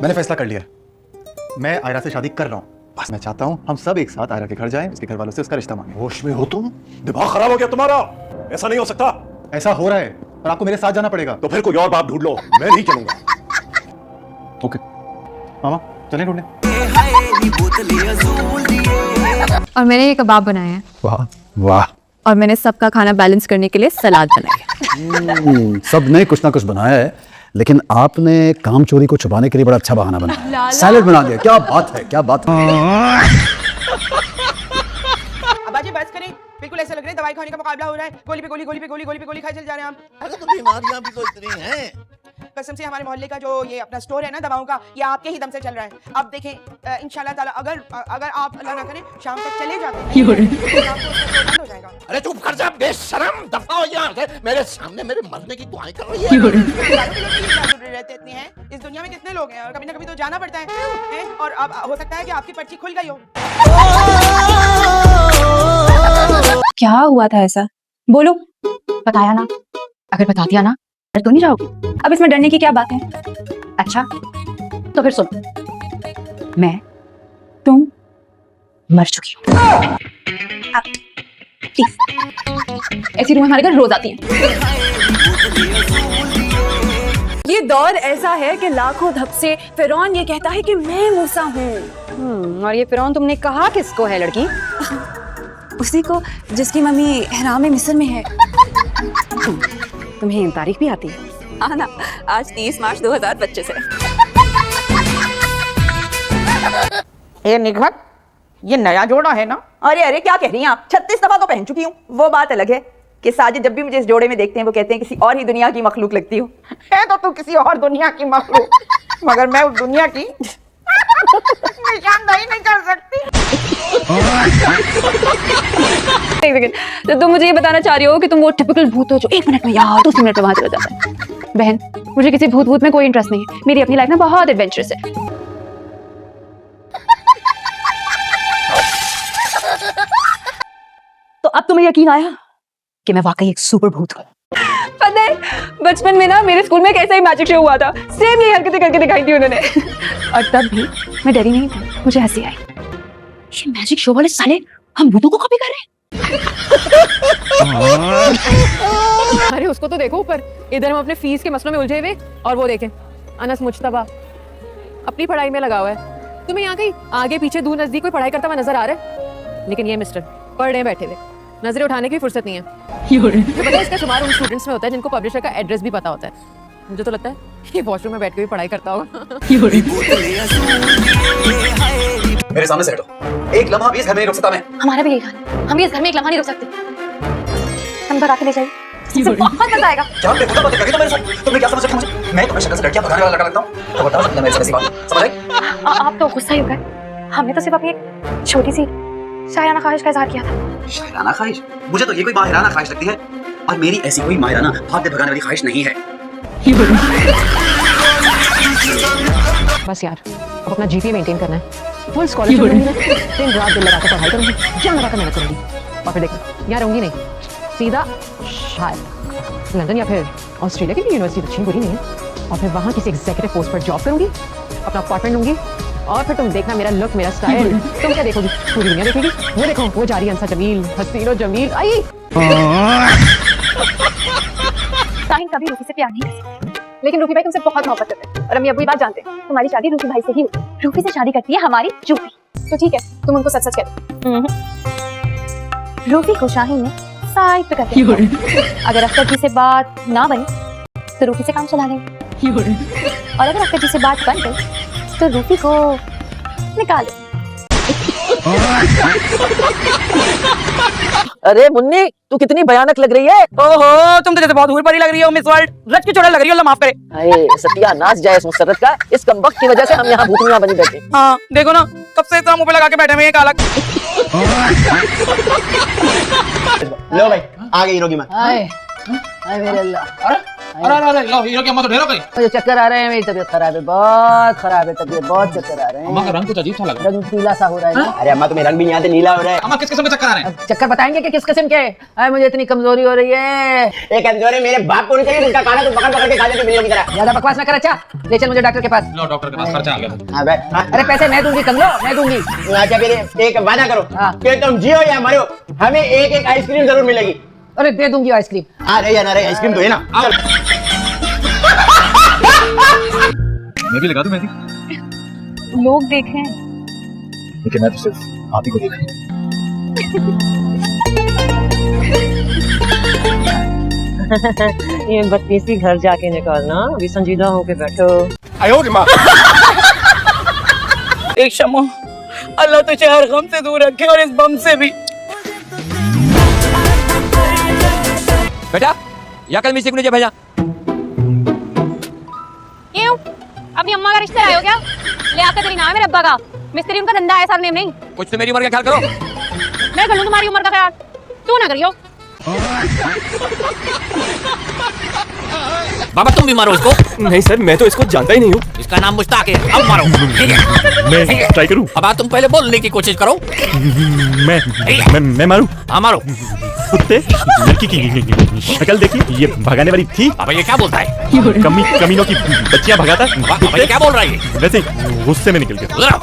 मैंने फैसला कर लिया, मैं आयरा से शादी कर रहा हूँ। बस मैं चाहता हूँ हम सब एक साथ आयरा के घर जाएं, उसके घर वालों से उसका रिश्ता मांगे। होश में हो तुम? दिमाग खराब हो गया तुम्हारा? ऐसा नहीं हो सकता। ऐसा हो रहा है और आपको मेरे साथ जाना पड़ेगा। तो फिर कोई और बाप ढूंढ लो, मैं नहीं चलूंगा। ओके मामा, चलें ढूंढने। और मैंने ये कबाब बनाए हैं। वाह वाह। और मैंने सबका खाना बैलेंस करने के लिए सलाद बनाई है। सबने कुछ ना कुछ बनाया है, लेकिन आपने काम चोरी को छुपाने के लिए बड़ा अच्छा बहाना बनाया। सैलेड बना दिया। क्या बात है, क्या बात है। अब्बाजी बस करें, बिल्कुल ऐसा लग रहा है दवाई खाने का मुकाबला हो रहा है। गोली पे गोली, गोली पे गोली, गोली पे गोली खाए चल जा रहे हैं हम। अरे तो बीमारियां भी तो इतनी हैं। कसम से हमारे मोहल्ले का जो ये अपना स्टोर है ना दवाओं का, ये आपके ही दम से चल रहा है। अब देखें इंशाल्लाह ताला अगर आप अल्लाह ना करें शाम तक चले जाते हैं तो आपको उसका बंद हो जाएगा। अरे चुप कर जा बेशरम, दफा हो यहाँ से। मेरे सामने मेरे मरने की दुआएं कर रही है। रहते इतने हैं इस दुनिया में, कितने लोग हैं और कभी ना कभी तो जाना पड़ता है? और अब हो सकता है कि आपकी पर्ची खुल गई हो। क्या हुआ था ऐसा? बोलो, बताया ना। अगर बता दिया ना डर तो नहीं जाओगी। अब इसमें डरने की क्या बात है? अच्छा तो फिर सुनो, मैं तुम मर चुकी हूँ। अब प्लीज, ऐसी रूहें हमारे घर रोज आती हैं। ये दौर ऐसा है कि लाखों धप से फिरौन ये कहता है कि मैं मूसा हूँ। और ये फिरौन तुमने कहा किसको है लड़की? उसी को जिसकी मम्मी एहराम मिस्र में है। तुम्हें तारीख भी आती है? हाँ ना, आज 30 मार्च 2025 है। ये निघत, ये नया जोड़ा है ना? अरे अरे क्या कह रही हैं आप? 36 दफा तो पहन चुकी हूँ। वो बात अलग है कि साजिद जब भी मुझे इस जोड़े में देखते हैं वो कहते हैं किसी और ही दुनिया की मखलूक लगती हो। है तो तू किसी और दुनिया की मखलूक, मगर मैं उस दुनिया की निशानदेही नहीं कर सकती। एक सेकंड, तो तुम मुझे ये बताना चाह रही हो कि तुम वो टिपिकल भूत हो जो 1 मिनट में या 2 मिनट में वहां चला जाता है? बहन, मुझे किसी भूत में कोई इंटरेस्ट नहीं है। मेरी अपनी लाइफ में बहुत एडवेंचरस है। तो अब तुम्हें यकीन आया कि मैं वाकई एक सुपर भूत हूँ। पता है, बचपन में ना मेरे स्कूल में एक ऐसा ही मैजिक शो हुआ था। सेम यही हरकतें करके दिखाई थी उन्होंने। और तब भी मैं डरी नहीं थी, मुझे हंसी आई। ये मैजिक शो वाले साले हम भूतों को कॉपी कर रहे हैं। अरे उसको तो देखो ऊपर, इधर हम अपने फीस के मसलों में उलझे हुए और वो देखें अनस मुज्तबा अपनी पढ़ाई में लगा हुआ है। तुम्हें यहाँ कहीं आगे पीछे दूर नजदीक कोई पढ़ाई करता हुआ नजर आ रहा है? लेकिन ये मिस्टर पढ़ रहे बैठे हुए, नजरें उठाने की फुर्सत नहीं है। पता है इसका शुमार उन स्टूडेंट्स में होता है जिनको पब्लिशर का एड्रेस भी पता होता है। मुझे तो लगता है ये वॉशरूम में बैठ के भी पढ़ाई करता होगा। मेरे सामने से हटो। एक लम्हा भी इस घर में नहीं रुक सकता मैं। हमारा भी यही हाल है, हम भी इस घर में एक लम्हा नहीं रुक सकते। हम भगा के ले जाइए, इससे बहुत मजा आएगा। क्या बेवकूफ़ बातें कर रही हो मेरे साथ? तुमने क्या समझ रखा मुझे? मैं तुम्हें शक्ल से लड़कियां भगाने वाला लड़का लगता हूँ? तो बताओ मेरे से ऐसी बात समझ आई? आप तो गुस्सा ही हो गए। हमने तो सिर्फ अपनी एक छोटी सी शायराना ख्वाहिश का इजहार किया था। शायराना ख्वाहिश? मुझे तो ये कोई माहिराना ख्वाहिश लगती है, और मेरी ऐसी कोई माहिराना भाग दे भगाने वाली ख्वाहिश नहीं है। बस यार, अब अपना जीपीए मेंटेन करना है। फुल स्कॉलरशिप लूंगी, दिन रात दिल लगाकर पढ़ाई करूंगी, जान लगाकर मेहनत करूंगी। और फिर देखो, यहाँ रहूंगी नहीं, सीधा शायद लंदन या फिर ऑस्ट्रेलिया की भी यूनिवर्सिटी अच्छी बुरी नहीं है, और फिर वहाँ किसी एग्जीक्यूटिव पोस्ट पर जॉब करूंगी, अपना अपार्टमेंट लूंगी, और फिर तुम देखना मेरा लुक, मेरा स्टाइल। तुम क्या देखोगी? पूरी दुनिया देखेगी। वो देखो, वो जा रही है अंसा जमील, हसीनो जमील आई। साहिन कभी रूफी से प्यार नहीं कर सकते, लेकिन रूफी भाई तुमसे बहुत मोहब्बत करते हैं और अम्मी अब्बू ये बात जानते हैं। तुम्हारी शादी रूफी भाई से ही हुई। रूफी से शादी करती है हमारी जूफी। तो ठीक है, तुम उनको सच सच कह दो। रूफी को शाहीन ने साइड पे कर दिया। अगर अख्तर जी से बात ना बनी तो रूफी से काम चला लेंगे, और अगर अख्तर जी से बात बन गई तो रूफी को निकालो। अरे मुन्नी, तू कितनी भयानक लग रही है। ओहो, तुम तो जैसे बहुत हूर परी लग रही हो मिस वर्ल्ड। रच की चौड़ा लग रही हो, अल्लाह माफ करे। अरे सत्यानाश जाए इस मुसर्रत का। इस कमबख्त की वजह से हम यहाँ भूतनिया बनी बैठे। हाँ देखो ना, कब से इतना मुंह पे लगा के बैठे हुए हैं काला। लो भाई, आ गई हीरो की मां। हाय हाय मेरे अल्लाह। अरे अरे लो हीरो की अम्मा तो ढेरों गई। मुझे चक्कर आ रहे हैं, मेरी तबीयत खराब है, बहुत खराब है तबीयत, बहुत चक्कर आ रहे अम्मा का हैं। रंग कुछ अजीब सा लग रहा है। रंग पीला सा हो रहा है ना। अरे अम्मा तुम्हें रंग भी नहीं आते, नीला हो रहा है। अम्मा किस किस्म के चक्कर आ रहे हैं? अब चक्कर बताएंगे कि किस किस्म के? अरे मुझे इतनी कमजोरी हो रही है। एक कमजोरी मेरे बाप को नहीं चाहिए, उनका खाना तो पकड़ पकड़ के खा लेते बिल्लियों की तरह। ज्यादा बकवास ना कर, अच्छा ले चल मुझे डॉक्टर के पास। लो डॉक्टर के पास खर्चा आ गया। हाँ भाई, हाँ, अरे पैसे मैं दूंगी, कम लो, मैं दूंगी। अच्छा फिर एक वादा करो हाँ। कि तुम जियो या मरो, हमें एक एक आइसक्रीम जरूर मिलेगी। अरे दे दूंगी आइसक्रीम। आ रही है ना रही आइसक्रीम तो है ना। मैं भी लगा दूं मेहंदी, लोग देखें। लेकिन मैं तो सिर्फ आप ही को देख रहा हूं। ये बदतमीजी घर जाके निकालना, अभी संजीदा होके बैठो। एक शमो, अल्लाह तुझे हर गम से दूर रखे और इस बम से भी। बेटा या कल मिस्त्री को नीचे भेजा। क्यों? अपनी अम्मा का रिश्ता आए हो क्या? ले आकर तेरी नाम है मेरे अब्बा का। मिस्त्री उनका धंधा है, सरनेम नहीं। कुछ तो मेरी उम्र का ख्याल करो। मैं कर लूं तुम्हारी उम्र का ख्याल, तू ना करियो। बाबा तुम भी मारो इसको। नहीं सर, मैं तो इसको जानता ही नहीं हूँ। इसका नाम मुश्ताक है, अब मारो। ठीक है मैं ट्राई करूँ? अब तुम पहले बोलने की कोशिश करो। मैं मारूँ? हाँ मारो। कुत्ते लड़की की शक्ल देखी, ये भगाने वाली थी। अब ये क्या बोलता है? कमीनों की बच्चियां भगाता। अब ये क्या बोल रहा है? वैसे गुस्से में निकल गया। उधर आओ।